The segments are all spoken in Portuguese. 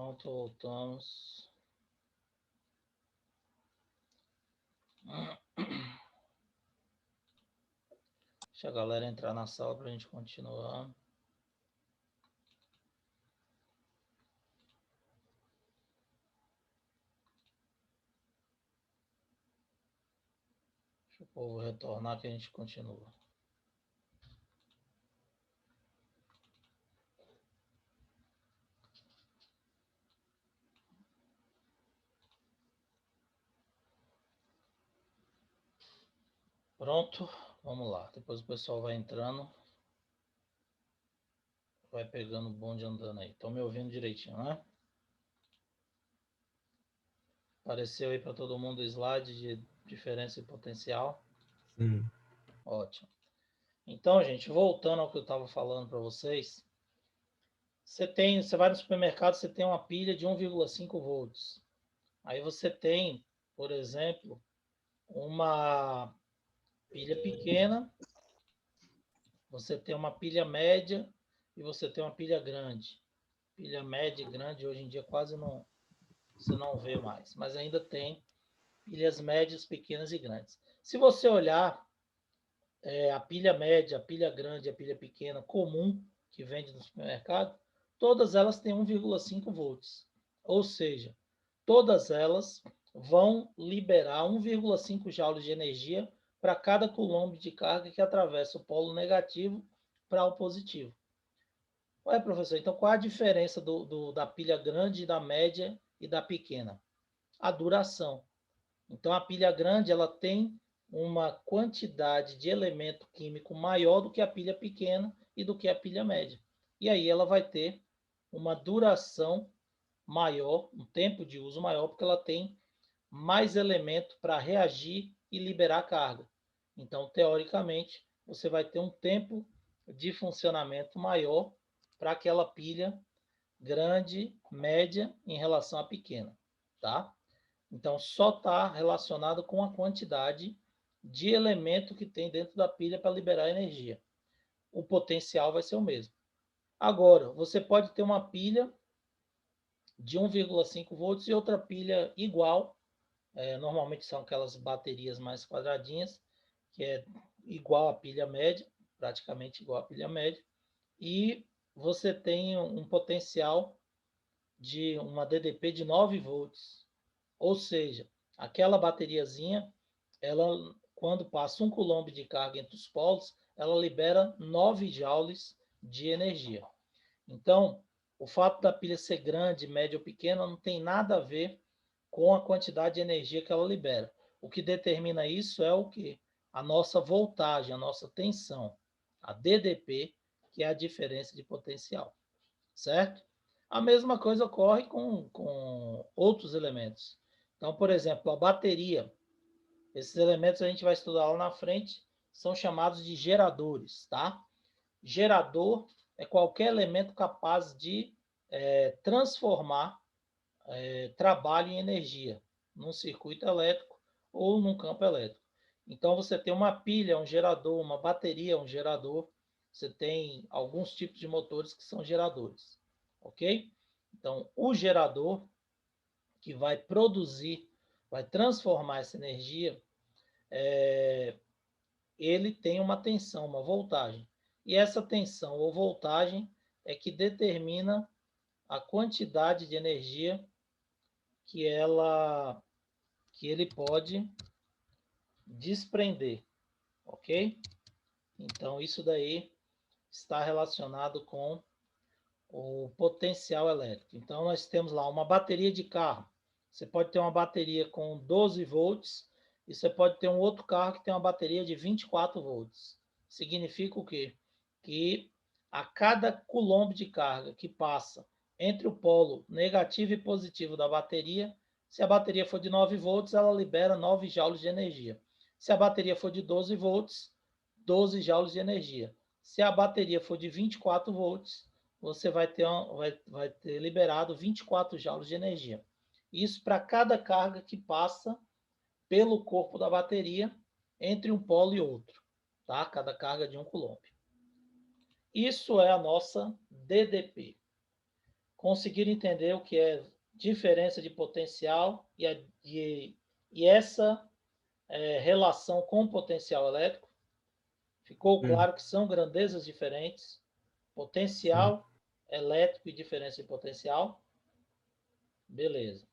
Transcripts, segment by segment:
Pronto, voltamos. Deixa a galera entrar na sala para a gente continuar. Deixa o povo retornar que a gente continua. Pronto, vamos lá. Depois o pessoal vai entrando. Vai pegando o bonde andando aí. Estão me ouvindo direitinho, né? Apareceu aí para todo mundo o slide de diferença e potencial? Sim. Ótimo. Então, gente, voltando ao que eu estava falando para vocês. Você vai no supermercado, você tem uma pilha de 1,5 volts. Aí você tem, por exemplo, uma pilha pequena, você tem uma pilha média e você tem uma pilha grande. Pilha média e grande hoje em dia quase não, você não vê mais, mas ainda tem pilhas médias, pequenas e grandes. Se você olhar a pilha média, a pilha grande, a pilha pequena comum que vende no supermercado, todas elas têm 1,5 volts. Ou seja, todas elas vão liberar 1,5 joules de energia para cada coulomb de carga que atravessa o polo negativo para o positivo. Ué, professor, então qual a diferença da pilha grande, da média e da pequena? A duração. Então, a pilha grande ela tem uma quantidade de elemento químico maior do que a pilha pequena e do que a pilha média. E aí ela vai ter uma duração maior, um tempo de uso maior, porque ela tem mais elemento para reagir e liberar carga. Então, teoricamente, você vai ter um tempo de funcionamento maior para aquela pilha grande, média, em relação à pequena, tá? Então, só está relacionado com a quantidade de elemento que tem dentro da pilha para liberar energia. O potencial vai ser o mesmo. Agora, você pode ter uma pilha de 1,5 volts e outra pilha igual. Normalmente são aquelas baterias mais quadradinhas, que é igual à pilha média, praticamente igual à pilha média. E você tem um potencial de uma DDP de 9 volts. Ou seja, aquela bateriazinha, ela, quando passa 1 coulomb de carga entre os polos, ela libera 9 joules de energia. Então, o fato da pilha ser grande, média ou pequena não tem nada a ver com a quantidade de energia que ela libera. O que determina isso é o que? A nossa voltagem, a nossa tensão, a DDP, que é a diferença de potencial, certo? A mesma coisa ocorre com outros elementos. Então, por exemplo, a bateria. Esses elementos a gente vai estudar lá na frente, são chamados de geradores, tá? Gerador é qualquer elemento capaz de transformar trabalho em energia num circuito elétrico ou num campo elétrico. Então, você tem uma pilha, um gerador, uma bateria, um gerador. Você tem alguns tipos de motores que são geradores, ok? Então, o gerador que vai produzir, vai transformar essa energia, ele tem uma tensão, uma voltagem. E essa tensão ou voltagem é que determina a quantidade de energia que ele pode desprender, ok? Então, isso daí está relacionado com o potencial elétrico. Então, nós temos lá uma bateria de carro. Você pode ter uma bateria com 12 volts e você pode ter um outro carro que tem uma bateria de 24 volts. Significa o quê? Que a cada coulomb de carga que passa entre o polo negativo e positivo da bateria, se a bateria for de 9 volts, ela libera 9 joules de energia. Se a bateria for de 12 volts, 12 joules de energia. Se a bateria for de 24 volts, você vai ter liberado 24 joules de energia. Isso para cada carga que passa pelo corpo da bateria entre um polo e outro, tá? Cada carga de 1 coulomb. Isso é a nossa DDP. conseguiram entender o que é diferença de potencial e essa relação com o potencial elétrico? Ficou Hum, claro que são grandezas diferentes, sim. potencial elétrico e diferença de potencial? Beleza.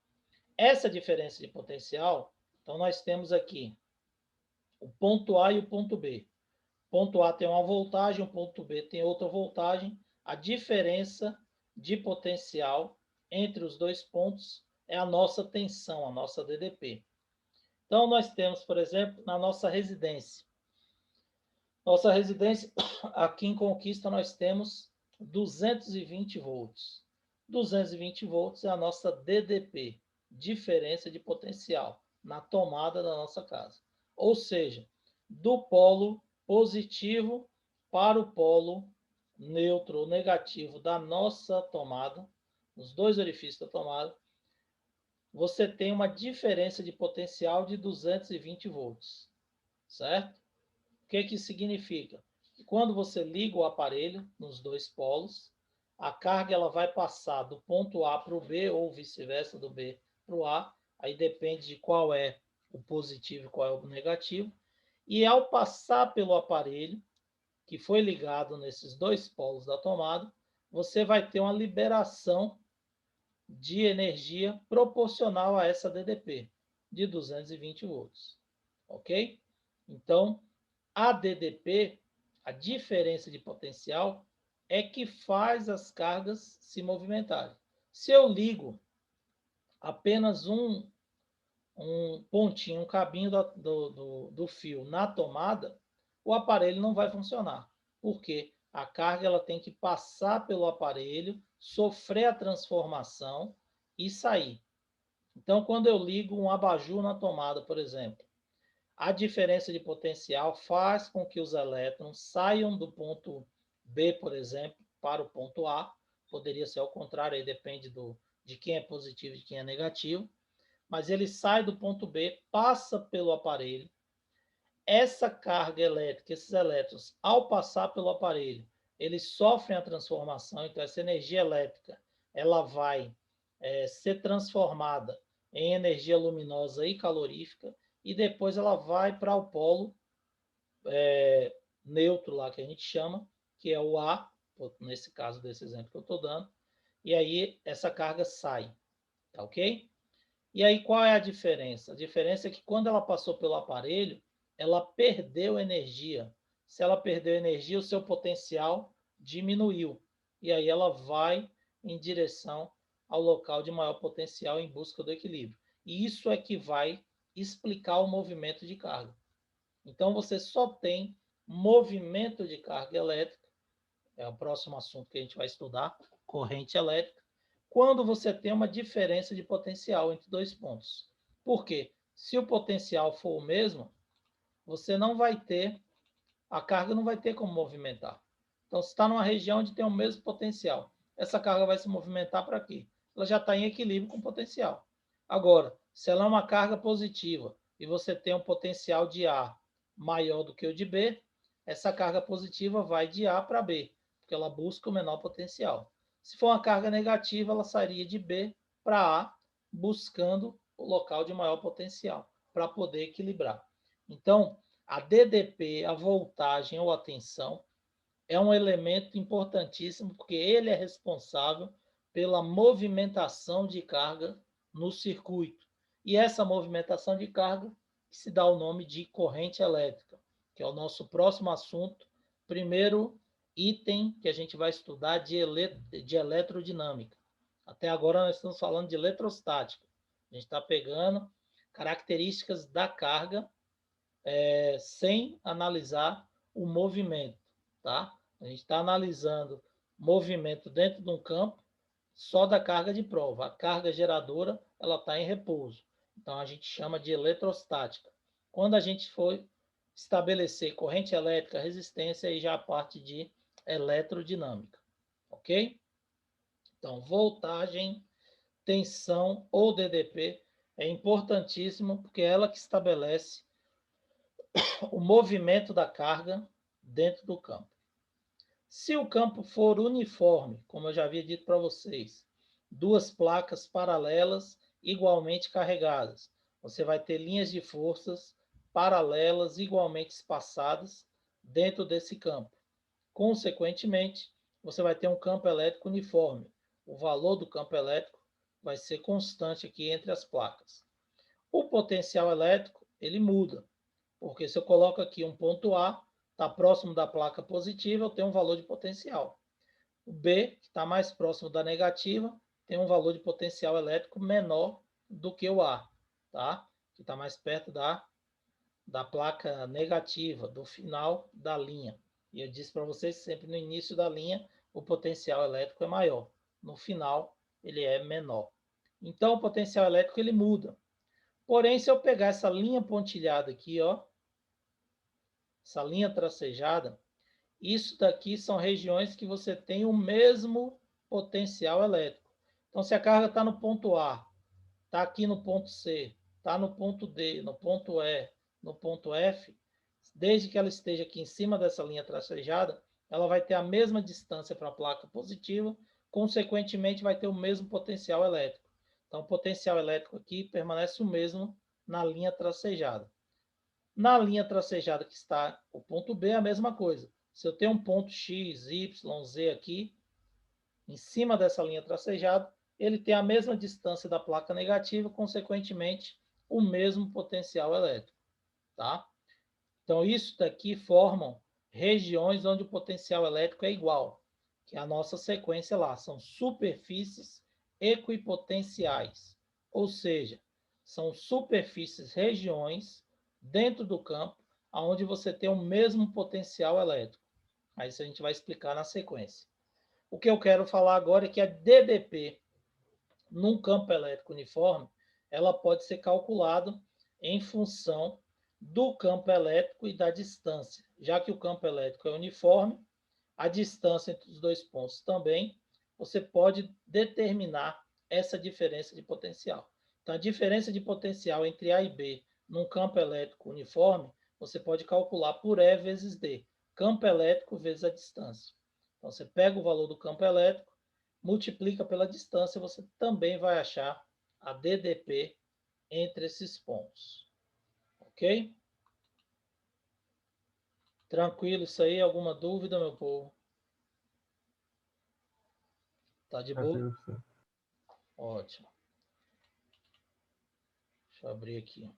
Essa diferença de potencial, então nós temos aqui o ponto A e o ponto B. O ponto A tem uma voltagem, o ponto B tem outra voltagem. A diferença de potencial entre os dois pontos é a nossa tensão, a nossa DDP. Então, nós temos, por exemplo, na nossa residência. Nossa residência, aqui em Conquista, nós temos 220 volts. 220 volts é a nossa DDP, diferença de potencial, na tomada da nossa casa. Ou seja, do polo positivo para o polo neutro ou negativo da nossa tomada, nos dois orifícios da tomada, você tem uma diferença de potencial de 220 volts, certo? O que que significa? Que quando você liga o aparelho nos dois polos, a carga ela vai passar do ponto A para o B ou vice-versa, do B para o A, aí depende de qual é o positivo e qual é o negativo. E ao passar pelo aparelho, que foi ligado nesses dois polos da tomada, você vai ter uma liberação de energia proporcional a essa DDP, de 220 volts. Ok? Então, a DDP, a diferença de potencial, é que faz as cargas se movimentarem. Se eu ligo apenas um pontinho, um cabinho do fio na tomada, o aparelho não vai funcionar. Porque a carga ela tem que passar pelo aparelho, sofrer a transformação e sair. Então, quando eu ligo um abajur na tomada, por exemplo, a diferença de potencial faz com que os elétrons saiam do ponto B, por exemplo, para o ponto A. Poderia ser ao contrário, aí depende de quem é positivo e de quem é negativo. Mas ele sai do ponto B, passa pelo aparelho. Essa carga elétrica, esses elétrons, ao passar pelo aparelho, eles sofrem a transformação. Então, essa energia elétrica ela vai ser transformada em energia luminosa e calorífica e depois ela vai para o polo neutro lá que a gente chama, que é o A, nesse caso desse exemplo que eu estou dando, e aí essa carga sai, tá ok? E aí qual é a diferença? A diferença é que quando ela passou pelo aparelho, ela perdeu energia. Se ela perdeu energia, o seu potencial diminuiu. E aí ela vai em direção ao local de maior potencial em busca do equilíbrio. E isso é que vai explicar o movimento de carga. Então você só tem movimento de carga elétrica, é o próximo assunto que a gente vai estudar, corrente elétrica, quando você tem uma diferença de potencial entre dois pontos. Por quê? Se o potencial for o mesmo, você não vai ter, a carga não vai ter como movimentar. Então, se está numa região onde tem o mesmo potencial, essa carga vai se movimentar para quê? Ela já está em equilíbrio com o potencial. Agora, se ela é uma carga positiva e você tem um potencial de A maior do que o de B, essa carga positiva vai de A para B, porque ela busca o menor potencial. Se for uma carga negativa, ela sairia de B para A, buscando o local de maior potencial, para poder equilibrar. Então, a DDP, a voltagem ou a tensão, é um elemento importantíssimo, porque ele é responsável pela movimentação de carga no circuito. E essa movimentação de carga se dá o nome de corrente elétrica, que é o nosso próximo assunto, primeiro item que a gente vai estudar de eletrodinâmica. Até agora nós estamos falando de eletrostática. A gente está pegando características da carga sem analisar o movimento, tá? A gente está analisando movimento dentro de um campo só da carga de prova. A carga geradora ela está em repouso. Então a gente chama de eletrostática. Quando a gente for estabelecer corrente elétrica, resistência, aí já a parte de eletrodinâmica, ok? Então voltagem, tensão ou DDP é importantíssimo porque é ela que estabelece o movimento da carga dentro do campo. Se o campo for uniforme, como eu já havia dito para vocês, duas placas paralelas igualmente carregadas. Você vai ter linhas de forças paralelas igualmente espaçadas dentro desse campo. Consequentemente, você vai ter um campo elétrico uniforme. O valor do campo elétrico vai ser constante aqui entre as placas. O potencial elétrico, ele muda, porque se eu coloco aqui um ponto A, está próximo da placa positiva, eu tenho um valor de potencial. O B, que está mais próximo da negativa, tem um valor de potencial elétrico menor do que o A, tá? Que está mais perto da placa negativa, do final da linha. E eu disse para vocês sempre no início da linha, o potencial elétrico é maior. No final, ele é menor. Então, o potencial elétrico ele muda. Porém, se eu pegar essa linha pontilhada aqui, ó, essa linha tracejada, isso daqui são regiões que você tem o mesmo potencial elétrico. Então, se a carga está no ponto A, está aqui no ponto C, está no ponto D, no ponto E, no ponto F, desde que ela esteja aqui em cima dessa linha tracejada, ela vai ter a mesma distância para a placa positiva, consequentemente vai ter o mesmo potencial elétrico. Então, o potencial elétrico aqui permanece o mesmo na linha tracejada. Na linha tracejada que está o ponto B, a mesma coisa. Se eu tenho um ponto X, Y, Z aqui, em cima dessa linha tracejada, ele tem a mesma distância da placa negativa, consequentemente, o mesmo potencial elétrico. Tá? Então, isso daqui formam regiões onde o potencial elétrico é igual, que é a nossa sequência lá. São superfícies equipotenciais, ou seja, são superfícies, regiões dentro do campo onde você tem o mesmo potencial elétrico. Aí isso a gente vai explicar na sequência. O que eu quero falar agora é que a DDP, num campo elétrico uniforme, ela pode ser calculada em função do campo elétrico e da distância. Já que o campo elétrico é uniforme, a distância entre os dois pontos também, você pode determinar essa diferença de potencial. Então, a diferença de potencial entre A e B num campo elétrico uniforme, você pode calcular por E vezes D, campo elétrico vezes a distância. Então, você pega o valor do campo elétrico, multiplica pela distância, você também vai achar a DDP entre esses pontos. Ok? Tranquilo isso aí? Alguma dúvida, meu povo? Tá de boa? Ótimo. Deixa eu abrir aqui.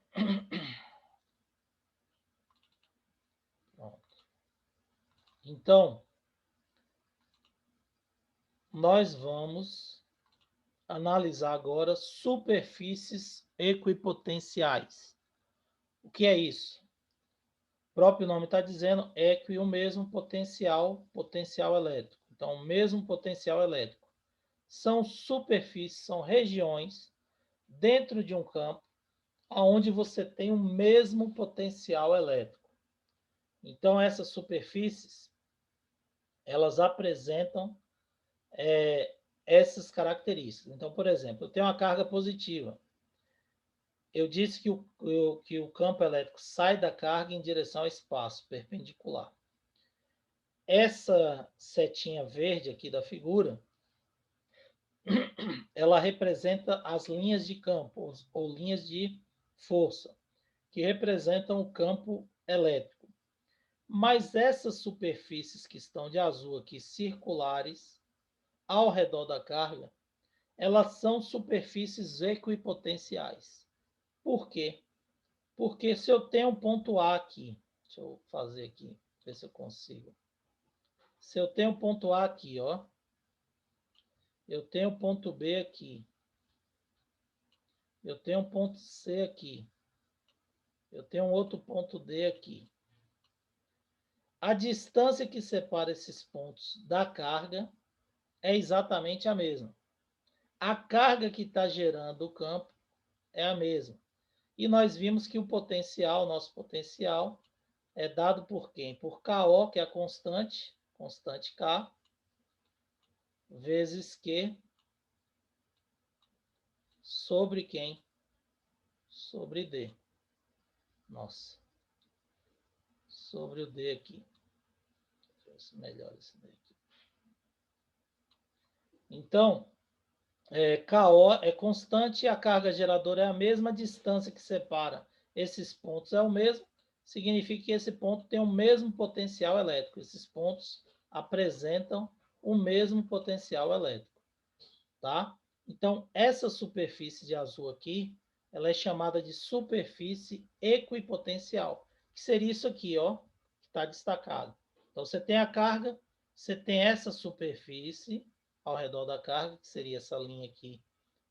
Pronto. Então, nós vamos analisar agora superfícies equipotenciais. O que é isso? O próprio nome está dizendo equi, o mesmo potencial elétrico. Então, o mesmo potencial elétrico. São superfícies, são regiões dentro de um campo onde você tem o mesmo potencial elétrico. Então, essas superfícies, elas apresentam essas características. Então, por exemplo, eu tenho uma carga positiva. Eu disse que o campo elétrico sai da carga em direção ao espaço perpendicular. Essa setinha verde aqui da figura, ela representa as linhas de campo, ou linhas de força, que representam o campo elétrico. Mas essas superfícies que estão de azul aqui, circulares, ao redor da carga, elas são superfícies equipotenciais. Por quê? Porque se eu tenho um ponto A aqui, deixa eu fazer aqui, ver se eu consigo. Se eu tenho um ponto A aqui, ó, eu tenho um ponto B aqui, eu tenho um ponto C aqui, eu tenho um outro ponto D aqui. A distância que separa esses pontos da carga é exatamente a mesma. A carga que está gerando o campo é a mesma. E nós vimos que o potencial, nosso potencial, é dado por quem? Por KO, que é a constante K, vezes Q, sobre quem? Sobre D. Nossa. Sobre o D aqui. Deixa eu ver se melhora isso daqui. Então, KO é constante e a carga geradora é a mesma, distância que separa esses pontos é o mesmo, significa que esse ponto tem o mesmo potencial elétrico. Esses pontos apresentam o mesmo potencial elétrico, tá? Então, essa superfície de azul aqui, ela é chamada de superfície equipotencial, que seria isso aqui, ó, que está destacado. Então, você tem a carga, você tem essa superfície ao redor da carga, que seria essa linha aqui,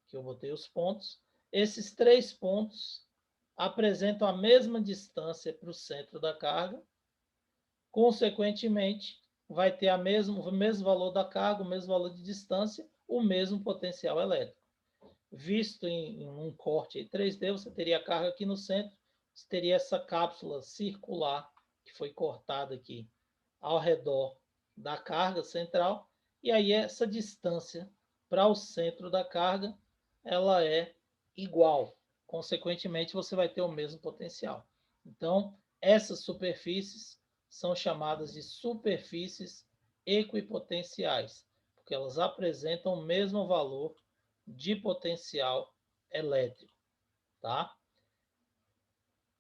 que eu botei os pontos. Esses 3 pontos apresentam a mesma distância para o centro da carga. Consequentemente, vai ter o mesmo valor da carga, o mesmo valor de distância, o mesmo potencial elétrico. Visto em um corte 3D, você teria a carga aqui no centro, você teria essa cápsula circular que foi cortada aqui ao redor da carga central, e aí essa distância para o centro da carga, ela é igual. Consequentemente, você vai ter o mesmo potencial. Então, essas superfícies são chamadas de superfícies equipotenciais, porque elas apresentam o mesmo valor de potencial elétrico, tá?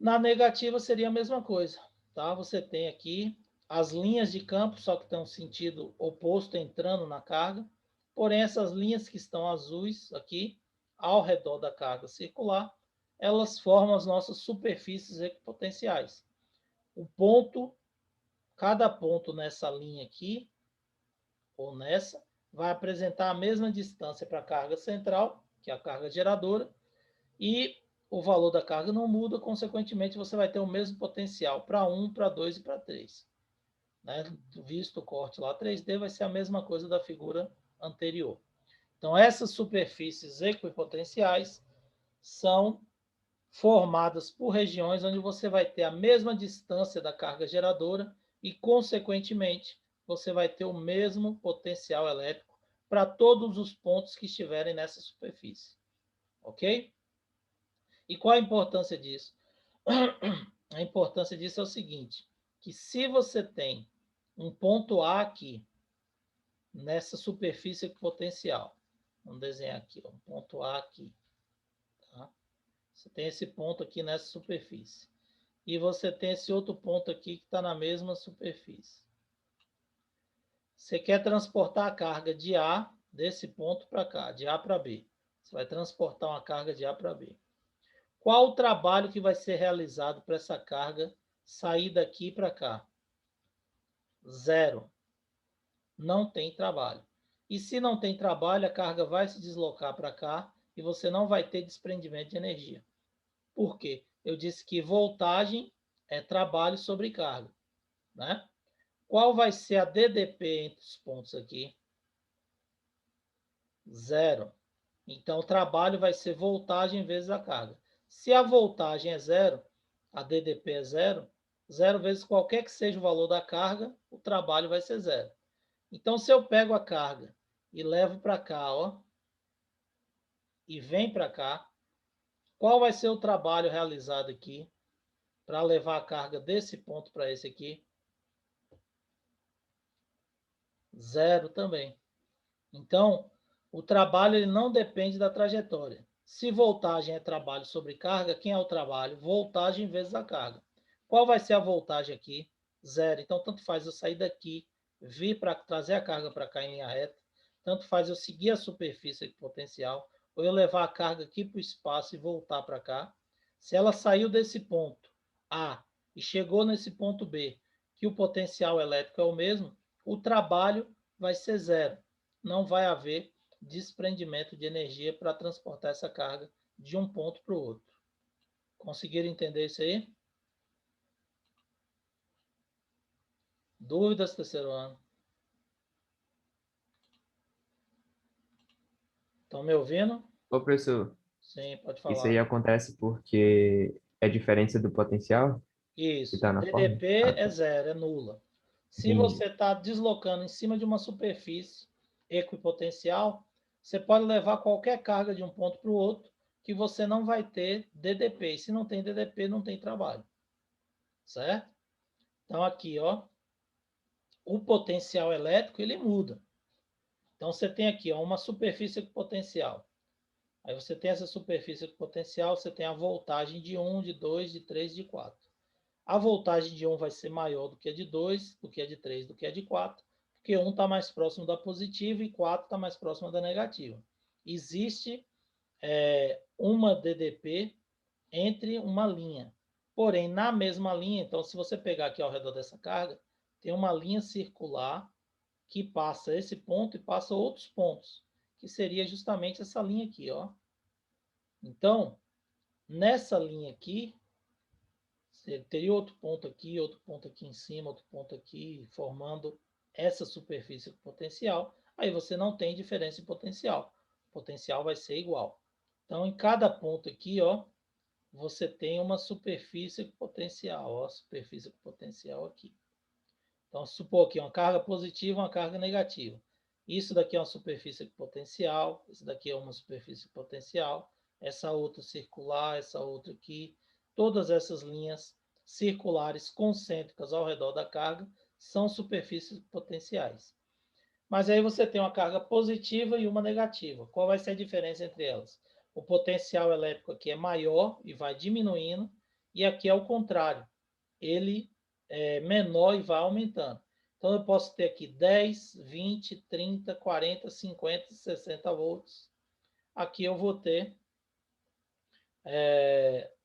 Na negativa seria a mesma coisa, tá? Você tem aqui as linhas de campo, só que tem um sentido oposto entrando na carga, porém essas linhas que estão azuis aqui, ao redor da carga circular, elas formam as nossas superfícies equipotenciais. O ponto, cada ponto nessa linha aqui, ou nessa, vai apresentar a mesma distância para a carga central, que é a carga geradora, e o valor da carga não muda, consequentemente, você vai ter o mesmo potencial para 1, para 2 e para 3. Né? Visto o corte lá 3D, vai ser a mesma coisa da figura anterior. Então, essas superfícies equipotenciais são formadas por regiões onde você vai ter a mesma distância da carga geradora e, consequentemente, você vai ter o mesmo potencial elétrico para todos os pontos que estiverem nessa superfície. Ok? E qual a importância disso? A importância disso é o seguinte, que se você tem um ponto A aqui, nessa superfície potencial, vamos desenhar aqui, ó, um ponto A aqui, tá? Você tem esse ponto aqui nessa superfície. E você tem esse outro ponto aqui que está na mesma superfície. Você quer transportar a carga de A, desse ponto para cá, de A para B. Você vai transportar uma carga de A para B. Qual o trabalho que vai ser realizado para essa carga sair daqui para cá? Zero. Não tem trabalho. E se não tem trabalho, a carga vai se deslocar para cá e você não vai ter desprendimento de energia. Por quê? Eu disse que voltagem é trabalho sobre carga, né? Qual vai ser a DDP entre os pontos aqui? Zero. Então, o trabalho vai ser voltagem vezes a carga. Se a voltagem é zero, a DDP é zero, zero vezes qualquer que seja o valor da carga, o trabalho vai ser zero. Então, se eu pego a carga e levo para cá, ó, e vem para cá, qual vai ser o trabalho realizado aqui para levar a carga desse ponto para esse aqui? Zero também. Então, o trabalho ele não depende da trajetória. Se voltagem é trabalho sobre carga, quem é o trabalho? Voltagem vezes a carga. Qual vai ser a voltagem aqui? Zero. Então, tanto faz eu sair daqui, vir para trazer a carga para cá em linha reta, tanto faz eu seguir a superfície potencial, ou eu levar a carga aqui para o espaço e voltar para cá. Se ela saiu desse ponto A e chegou nesse ponto B, que o potencial elétrico é o mesmo, o trabalho vai ser zero. Não vai haver desprendimento de energia para transportar essa carga de um ponto para o outro. Conseguiram entender isso aí? Dúvidas, terceiro ano? Estão me ouvindo? Ô, professor, Sim, pode isso falar. aí acontece porque é diferença do potencial que Isso. está na forma? DDP Ah, é tá. zero, é nula. Se Entendi. você está deslocando em cima de uma superfície equipotencial, você pode levar qualquer carga de um ponto para o outro, que você não vai ter DDP. E se não tem DDP, não tem trabalho. Certo? Então, aqui, ó, o potencial elétrico ele muda. Então, você tem aqui ó, uma superfície potencial. Aí você tem essa superfície potencial, você tem a voltagem de 1, de 2, de 3, de 4. A voltagem de 1 vai ser maior do que a de 2, do que a de 3, do que a de 4, porque 1 está mais próximo da positiva e 4 está mais próximo da negativa. Existe uma DDP entre uma linha. Porém, na mesma linha, então, se você pegar aqui ao redor dessa carga, tem uma linha circular que passa esse ponto e passa outros pontos, que seria justamente essa linha aqui, ó. Então, nessa linha aqui, você teria outro ponto aqui em cima, outro ponto aqui, formando essa superfície potencial. Aí você não tem diferença em potencial. O potencial vai ser igual. Então, em cada ponto aqui, ó, você tem uma superfície potencial, ó, superfície potencial aqui. Então, supor aqui uma carga positiva, uma carga negativa. Isso daqui é uma superfície potencial, isso daqui é uma superfície potencial, essa outra circular, essa outra aqui. Todas essas linhas circulares concêntricas ao redor da carga são superfícies potenciais. Mas aí você tem uma carga positiva e uma negativa. Qual vai ser a diferença entre elas? O potencial elétrico aqui é maior e vai diminuindo, e aqui é o contrário. Ele é menor e vai aumentando. Então, eu posso ter aqui 10, 20, 30, 40, 50, 60 volts. Aqui eu vou ter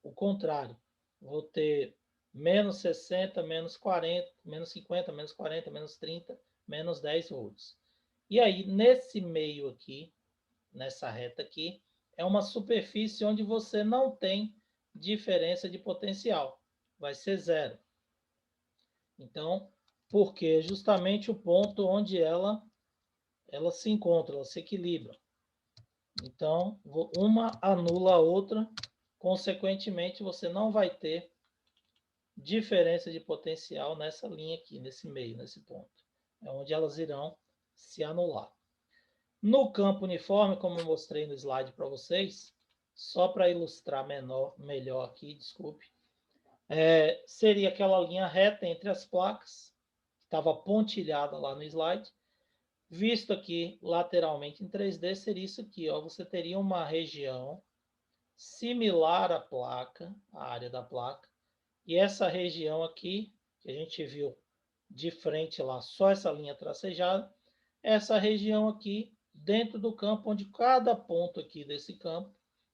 o contrário. Vou ter menos 60, menos 40, menos 50, menos 40, menos 30, menos 10 volts. E aí, nesse meio aqui, nessa reta aqui, é uma superfície onde você não tem diferença de potencial. Vai ser zero. Então, porque é justamente o ponto onde ela se encontra, ela se equilibra. Então, uma anula a outra, consequentemente, você não vai ter diferença de potencial nessa linha aqui, nesse meio, nesse ponto. É onde elas irão se anular. No campo uniforme, como eu mostrei no slide para vocês, só para ilustrar melhor aqui, desculpe, seria aquela linha reta entre as placas, que estava pontilhada lá no slide. Visto aqui lateralmente em 3D, seria isso aqui, ó. Você teria uma região similar à placa, à área da placa, e essa região aqui, que a gente viu de frente lá, só essa linha tracejada, essa região aqui, dentro do campo, onde cada ponto aqui desse campo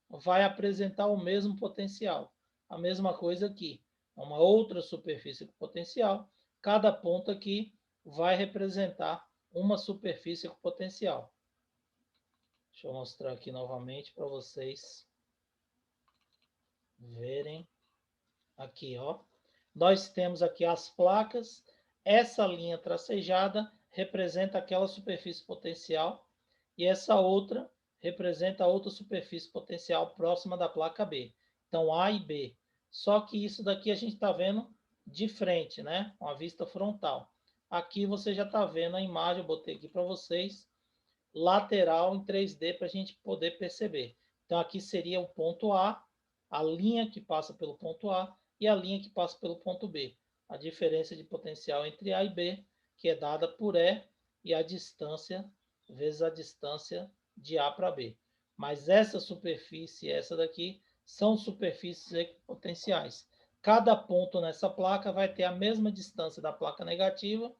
vai apresentar o mesmo potencial. A mesma coisa aqui, uma outra superfície potencial, cada ponto aqui vai representar uma superfície potencial. Deixa eu mostrar aqui novamente para vocês verem. Aqui, ó. Nós temos aqui as placas. Essa linha tracejada representa aquela superfície potencial e essa outra representa a outra superfície potencial próxima da placa B. Então, A e B. Só que isso daqui a gente está vendo de frente, né? Com a vista frontal. Aqui você já está vendo a imagem, eu botei aqui para vocês, lateral em 3D para a gente poder perceber. Então, aqui seria o ponto a linha que passa pelo ponto A e a linha que passa pelo ponto B. A diferença de potencial entre A e B, que é dada por E a distância vezes a distância de A para B. Mas essa superfície e essa daqui são superfícies equipotenciais. Cada ponto nessa placa vai ter a mesma distância da placa negativa,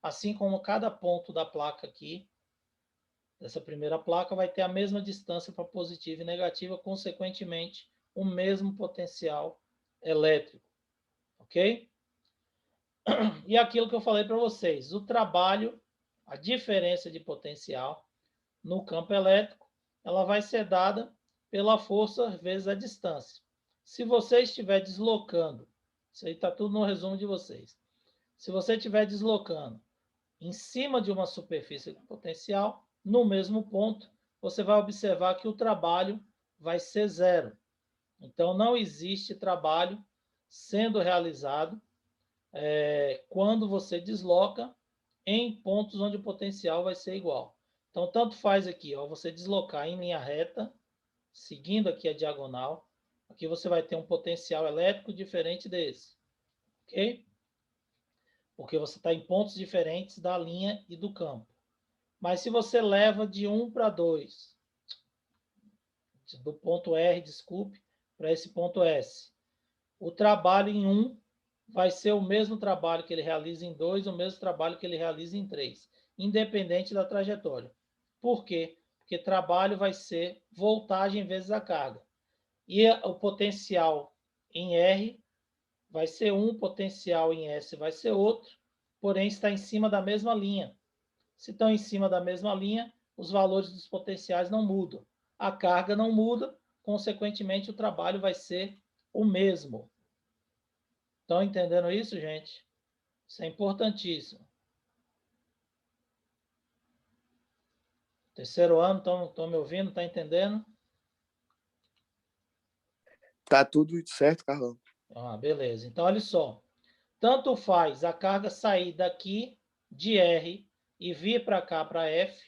assim como cada ponto da placa aqui, dessa primeira placa, vai ter a mesma distância para positiva e negativa, consequentemente, o mesmo potencial elétrico. Ok? E aquilo que eu falei para vocês, o trabalho, a diferença de potencial no campo elétrico, ela vai ser dada pela força vezes a distância. Se você estiver deslocando, isso aí está tudo no resumo de vocês. Se você estiver deslocando em cima de uma superfície potencial, no mesmo ponto, você vai observar que o trabalho vai ser zero. Então, não existe trabalho sendo realizado quando você desloca em pontos onde o potencial vai ser igual. Então, tanto faz aqui, ó, você deslocar em linha reta, seguindo aqui a diagonal, aqui você vai ter um potencial elétrico diferente desse, ok? Porque você está em pontos diferentes da linha e do campo. Mas se você leva de 1 para 2, do ponto R, desculpe, para esse ponto S, o trabalho em 1 vai ser o mesmo trabalho que ele realiza em 2, o mesmo trabalho que ele realiza em 3, independente da trajetória. Por quê? Porque trabalho vai ser voltagem vezes a carga. E o potencial em R vai ser um, potencial em S vai ser outro, porém está em cima da mesma linha. Se estão em cima da mesma linha, os valores dos potenciais não mudam. A carga não muda, consequentemente, o trabalho vai ser o mesmo. Estão entendendo isso, gente? Isso é importantíssimo. Terceiro ano, estão me ouvindo? Está entendendo? Tá tudo certo, Carlão. Beleza. Então, olha só. Tanto faz a carga sair daqui de R e vir para cá para F,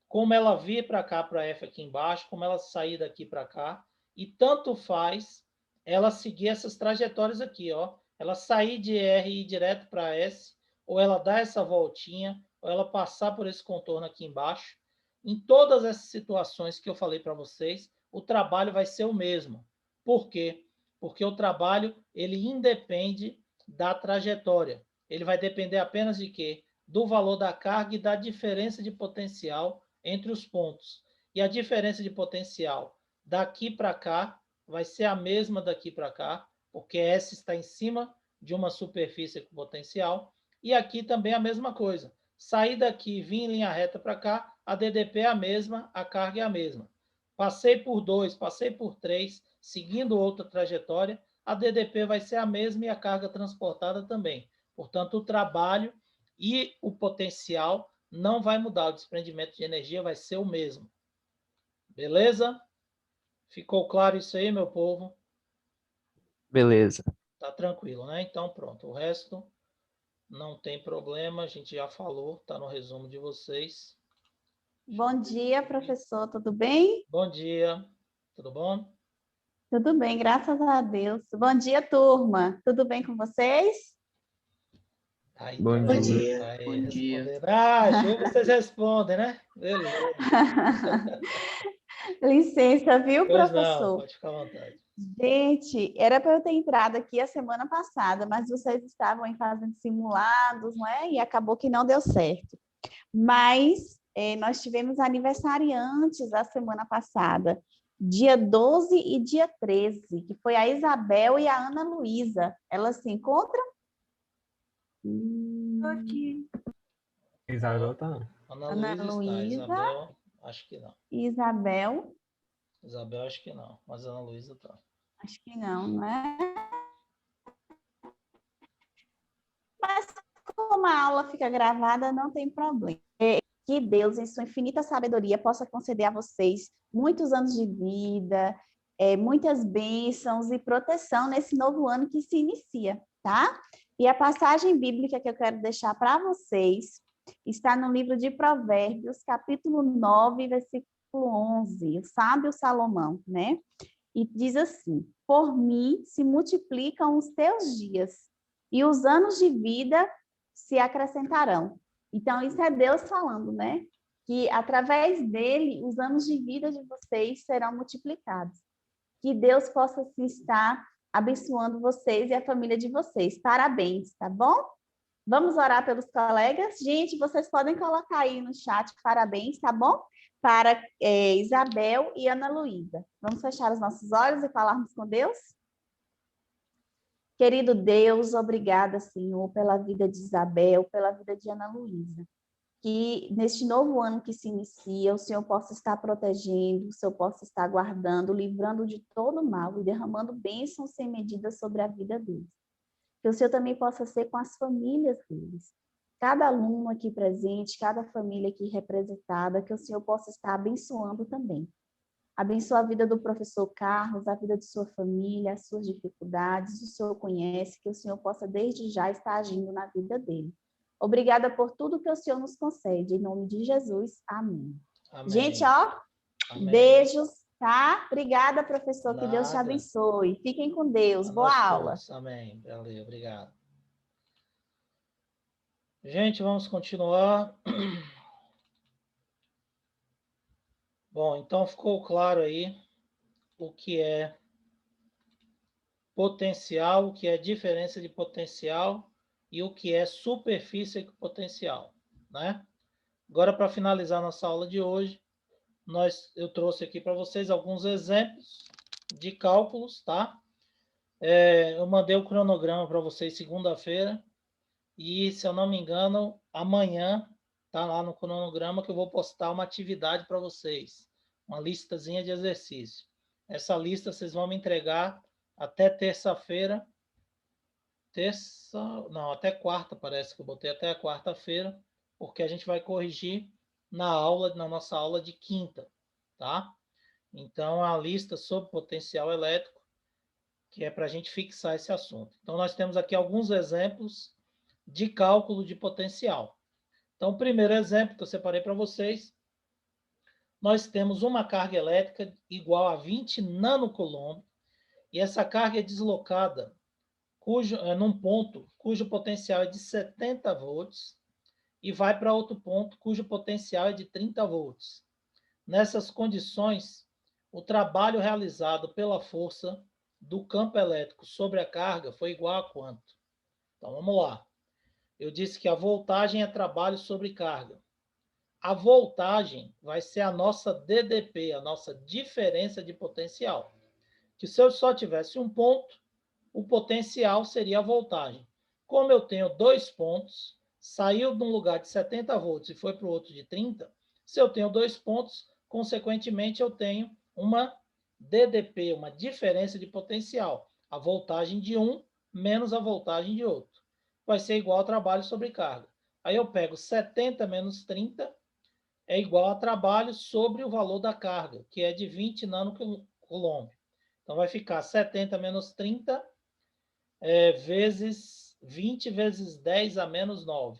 como ela vir para cá para F aqui embaixo, como ela sair daqui para cá, e tanto faz ela seguir essas trajetórias aqui, ó. Ela sair de R e ir direto para S, ou ela dar essa voltinha, ou ela passar por esse contorno aqui embaixo. Em todas essas situações que eu falei para vocês, o trabalho vai ser o mesmo. Por quê? Porque o trabalho, ele independe da trajetória. Ele vai depender apenas de quê? Do valor da carga e da diferença de potencial entre os pontos. E a diferença de potencial daqui para cá vai ser a mesma daqui para cá, porque S está em cima de uma superfície com potencial. E aqui também a mesma coisa. Sair daqui e vir em linha reta para cá, a DDP é a mesma, a carga é a mesma. Passei por 2, passei por 3, seguindo outra trajetória, a DDP vai ser a mesma e a carga transportada também. Portanto, o trabalho e o potencial não vai mudar, o desprendimento de energia vai ser o mesmo. Beleza? Ficou claro isso aí, meu povo? Beleza. Tá tranquilo, né? Então, pronto. O resto não tem problema, a gente já falou, tá no resumo de vocês. Bom dia, professor, tudo bem? Bom dia, tudo bom? Tudo bem, graças a Deus. Bom dia, turma. Tudo bem com vocês? Aí, Bom tá dia. aí Bom dia. respondendo. Show, vocês respondem, né? Beleza. Licença, viu, Pois não, professor? pode ficar à vontade. Gente, era para eu ter entrado aqui a semana passada, mas vocês estavam aí fazendo simulados, não é? E acabou que não deu certo. Mas nós tivemos aniversariantes a semana passada, dia 12 e dia 13, que foi a Isabel e a Ana Luísa. Elas se encontram? Aqui. Isabel tá não. Ana Luísa está, Luísa. Isabel, acho que não. Isabel, Isabel, acho que não, mas Ana Luísa tá. acho que não, não é? Mas como a aula fica gravada, não tem problema. Que Deus, em sua infinita sabedoria, possa conceder a vocês muitos anos de vida, muitas bênçãos e proteção nesse novo ano que se inicia, tá? E a passagem bíblica que eu quero deixar para vocês está no livro de Provérbios, capítulo 9, versículo 11, o sábio Salomão, né? E diz assim: por mim se multiplicam os teus dias, e os anos de vida se acrescentarão. Então, isso é Deus falando, né? Que através dele, os anos de vida de vocês serão multiplicados. Que Deus possa assim, estar abençoando vocês e a família de vocês. Parabéns, tá bom? Vamos orar pelos colegas? Gente, vocês podem colocar aí no chat parabéns, tá bom? Para Isabel e Ana Luísa. Vamos fechar os nossos olhos e falarmos com Deus? Querido Deus, obrigada, Senhor, pela vida de Isabel, pela vida de Ana Luísa. Que neste novo ano que se inicia, o Senhor possa estar protegendo, o Senhor possa estar guardando, livrando de todo mal e derramando bênçãos sem medida sobre a vida deles. Que o Senhor também possa ser com as famílias deles. Cada aluno aqui presente, cada família aqui representada, que o Senhor possa estar abençoando também. Abençoa a vida do professor Carlos, a vida de sua família, as suas dificuldades, o Senhor conhece, que o Senhor possa desde já estar agindo na vida dele. Obrigada por tudo que o Senhor nos concede, em nome de Jesus, amém. Amém. Gente, ó, Amém. beijos, tá? Obrigada, professor, que Deus te Nada. abençoe. Fiquem com Deus, A boa nós aula. todos. Amém. Valeu, obrigado. Gente, vamos continuar. Bom, então ficou claro aí o que é potencial, o que é diferença de potencial e o que é superfície equipotencial, né? Agora, para finalizar nossa aula de hoje, eu trouxe aqui para vocês alguns exemplos de cálculos, tá? Eu mandei o cronograma para vocês segunda-feira e, se eu não me engano, amanhã tá lá no cronograma que eu vou postar uma atividade para vocês, uma listazinha de exercício. Essa lista vocês vão me entregar até terça-feira, não, até quarta, parece que eu botei até a quarta-feira, porque a gente vai corrigir na nossa aula de quinta, tá? Então, a lista sobre potencial elétrico, que é para a gente fixar esse assunto. Então, nós temos aqui alguns exemplos de cálculo de potencial. Então, o primeiro exemplo que eu separei para vocês, nós temos uma carga elétrica igual a 20 nanocoulomb, e essa carga é deslocada num ponto cujo potencial é de 70 volts e vai para outro ponto cujo potencial é de 30 volts. Nessas condições, o trabalho realizado pela força do campo elétrico sobre a carga foi igual a quanto? Então, vamos lá. Eu disse que a voltagem é trabalho sobre carga. A voltagem vai ser a nossa DDP, a nossa diferença de potencial. Que se eu só tivesse um ponto, o potencial seria a voltagem. Como eu tenho 2 pontos, saiu de um lugar de 70 volts e foi para o outro de 30, se eu tenho 2 pontos, consequentemente eu tenho uma DDP, uma diferença de potencial. A voltagem de um menos a voltagem de outro. Vai ser igual ao trabalho sobre carga. Aí eu pego 70 menos 30, é igual a trabalho sobre o valor da carga, que é de 20 nanocoulomb. Então, vai ficar 70 menos 30 vezes 20 vezes 10 a menos 9.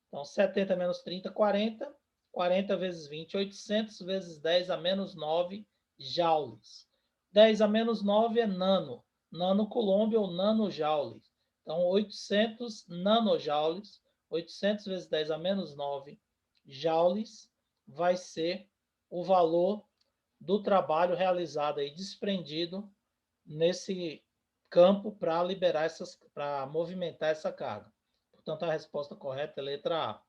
Então, 70 menos 30, 40. 40 vezes 20, 800 vezes 10 a menos 9 joules. 10 a menos 9 é nano. Nanocoulomb ou nanojoules. Então, 800 nanojoules. 800 vezes 10 a menos 9 joules vai ser o valor do trabalho realizado aí, desprendido nesse campo para liberar para movimentar essa carga. Portanto, a resposta correta é a letra A.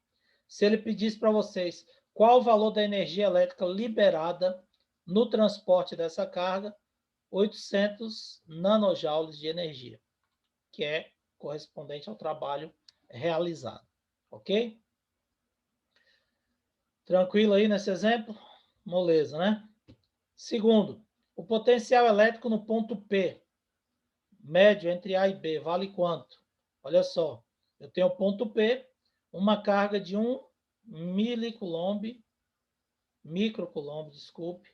Se ele pedisse para vocês qual o valor da energia elétrica liberada no transporte dessa carga, 800 nanojoules de energia, que é correspondente ao trabalho realizado. Ok? Tranquilo aí nesse exemplo? Moleza, né? Segundo, o potencial elétrico no ponto P, médio entre A e B, vale quanto? Olha só, eu tenho o ponto P, uma carga de 1 microcoulomb, desculpe,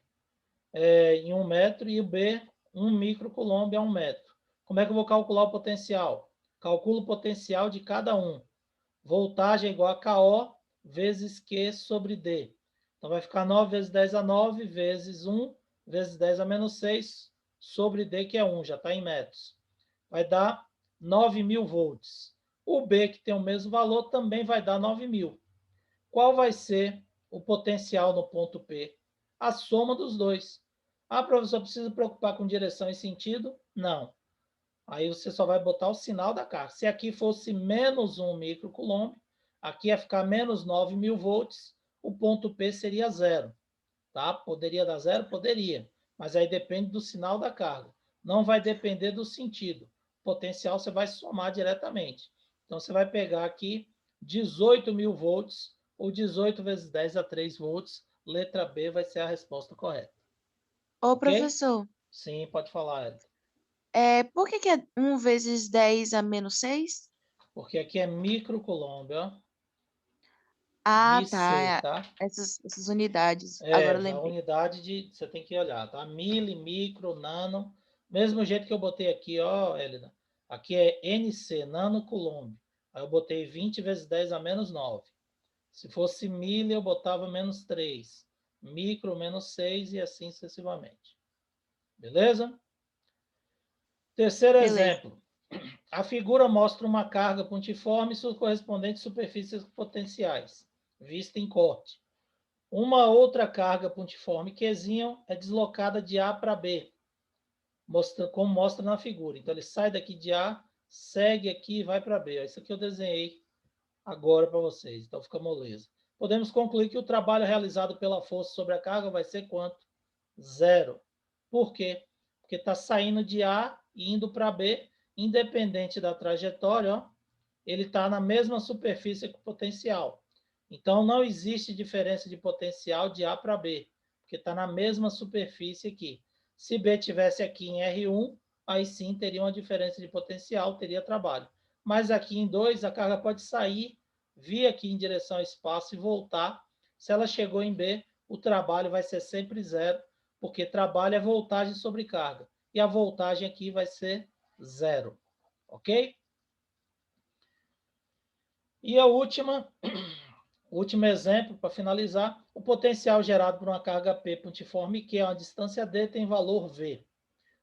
em 1 metro, e o B, 1 microcoulomb a 1 metro. Como é que eu vou calcular o potencial? Calculo o potencial de cada um. Voltagem é igual a KO vezes Q sobre D. Então, vai ficar 9 vezes 10 a 9, vezes 1, vezes 10 a menos 6, sobre D, que é 1, já está em metros. Vai dar 9.000 volts. O B, que tem o mesmo valor, também vai dar 9.000. Qual vai ser o potencial no ponto P? A soma dos dois. Ah, professor, precisa preocupar com direção e sentido? Não. Aí você só vai botar o sinal da carga. Se aqui fosse menos 1 microcoulomb, aqui ia ficar menos 9.000 volts, o ponto P seria zero. Tá? Poderia dar zero? Poderia. Mas aí depende do sinal da carga. Não vai depender do sentido. O potencial você vai somar diretamente. Então, você vai pegar aqui 18.000 volts, ou 18 vezes 10 a 3 volts. Letra B vai ser a resposta correta. Ô, Ok? professor, Sim, pode falar, Érica. por que é 1 vezes 10 a menos 6? Porque aqui é microcoulomb, ó. Ah, MIC, tá. tá? Essas unidades. Agora eu A lembrei. unidade você tem que olhar, tá? Mili, micro, nano. Mesmo jeito que eu botei aqui, ó, Helena. Aqui é NC, nanocoulomb. Aí eu botei 20 vezes 10 a menos 9. Se fosse mili, eu botava menos 3. Micro, menos 6 e assim sucessivamente. Beleza? Terceiro Beleza. exemplo. A figura mostra uma carga pontiforme e suas correspondentes superfícies potenciais, vista em corte. Uma outra carga pontiforme Qzinho é deslocada de A para B, como mostra na figura. Então, ele sai daqui de A, segue aqui e vai para B. Isso aqui eu desenhei agora para vocês, então fica moleza. Podemos concluir que o trabalho realizado pela força sobre a carga vai ser quanto? 0. Por quê? Porque está saindo de A e indo para B, independente da trajetória, ó, ele está na mesma superfície que o potencial. Então, não existe diferença de potencial de A para B, porque está na mesma superfície aqui. Se B tivesse aqui em R1, aí sim teria uma diferença de potencial, teria trabalho. Mas aqui em 2, a carga pode sair, vir aqui em direção ao espaço e voltar. Se ela chegou em B, o trabalho vai ser sempre 0, porque trabalho é voltagem sobre carga. E a voltagem aqui vai ser 0. Ok? E a último exemplo, para finalizar, o potencial gerado por uma carga P pontiforme Q a uma distância D tem valor V.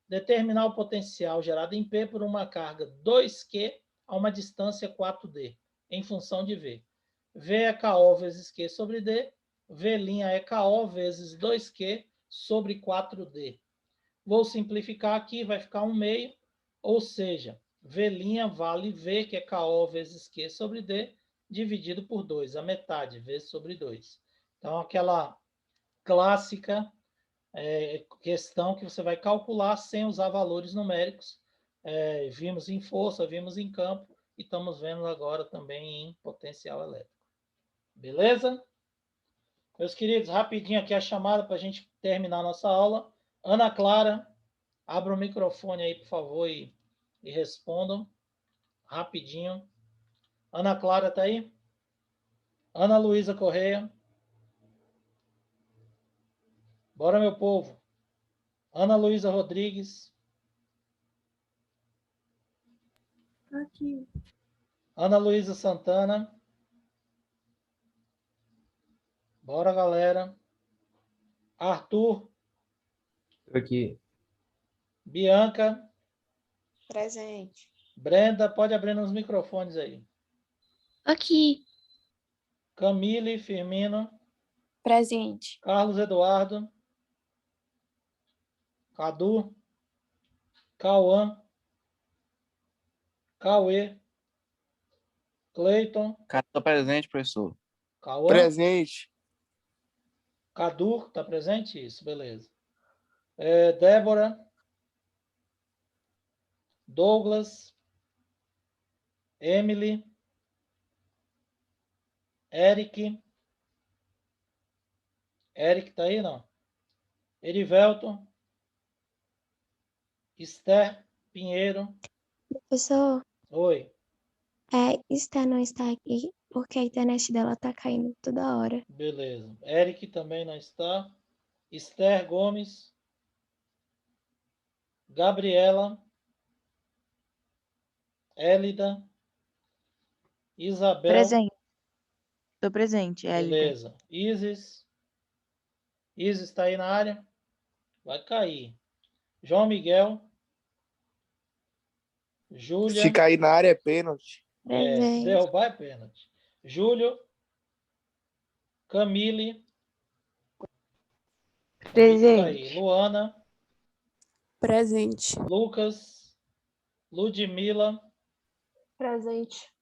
Determinar o potencial gerado em P por uma carga 2Q a uma distância 4D, em função de V. V é KO vezes Q sobre D, V' é KO vezes 2Q sobre 4D. Vou simplificar aqui, vai ficar 1/2, ou seja, V' vale V, que é KO vezes Q sobre D, dividido por 2, a metade, V sobre 2. Então, aquela clássica questão que você vai calcular sem usar valores numéricos. Vimos em força, vimos em campo, e estamos vendo agora também em potencial elétrico. Beleza? Meus queridos, rapidinho aqui a chamada para a gente terminar a nossa aula. Ana Clara, abra o microfone aí, por favor, e respondam rapidinho. Ana Clara está aí? Ana Luísa Correia. Bora, meu povo. Ana Luísa Rodrigues. Aqui. Ana Luísa Santana. Bora, galera. Arthur. Tô aqui. Bianca. Presente. Brenda, pode abrir nos microfones aí. Aqui. Camille Firmino. Presente. Carlos Eduardo. Cadu. Cauã. Cauê. Cleiton. Estou presente, professor. Cauã. Presente. Cadu, tá presente? Isso, beleza. Débora. Douglas. Emily. Eric. Eric tá aí, não? Erivelton. Esther Pinheiro. Professor, Oi. Esther não está aqui porque a internet dela tá caindo toda hora. Beleza. Eric também não está. Esther Gomes. Gabriela. Élida. Isabel. Presente. Estou presente, Élida. Beleza. Isis. Isis está aí na área? Vai cair. João Miguel. Júlia. Se cair na área é pênalti. Se Presente. derrubar é pênalti. Júlio. Camille. Tá aí. Luana. Presente. Lucas. Ludmila. Presente.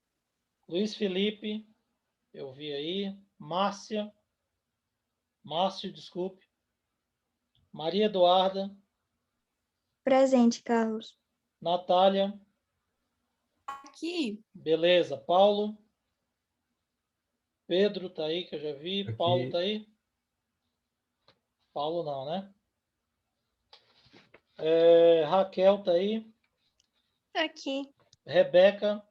Luiz Felipe. Eu vi aí. Márcia. Márcio, desculpe. Maria Eduarda. Presente, Carlos. Natália. Aqui. Beleza. Paulo. Pedro tá aí, que eu já vi. Aqui. Paulo tá aí? Paulo não, né? Raquel tá aí. Aqui. Rebeca.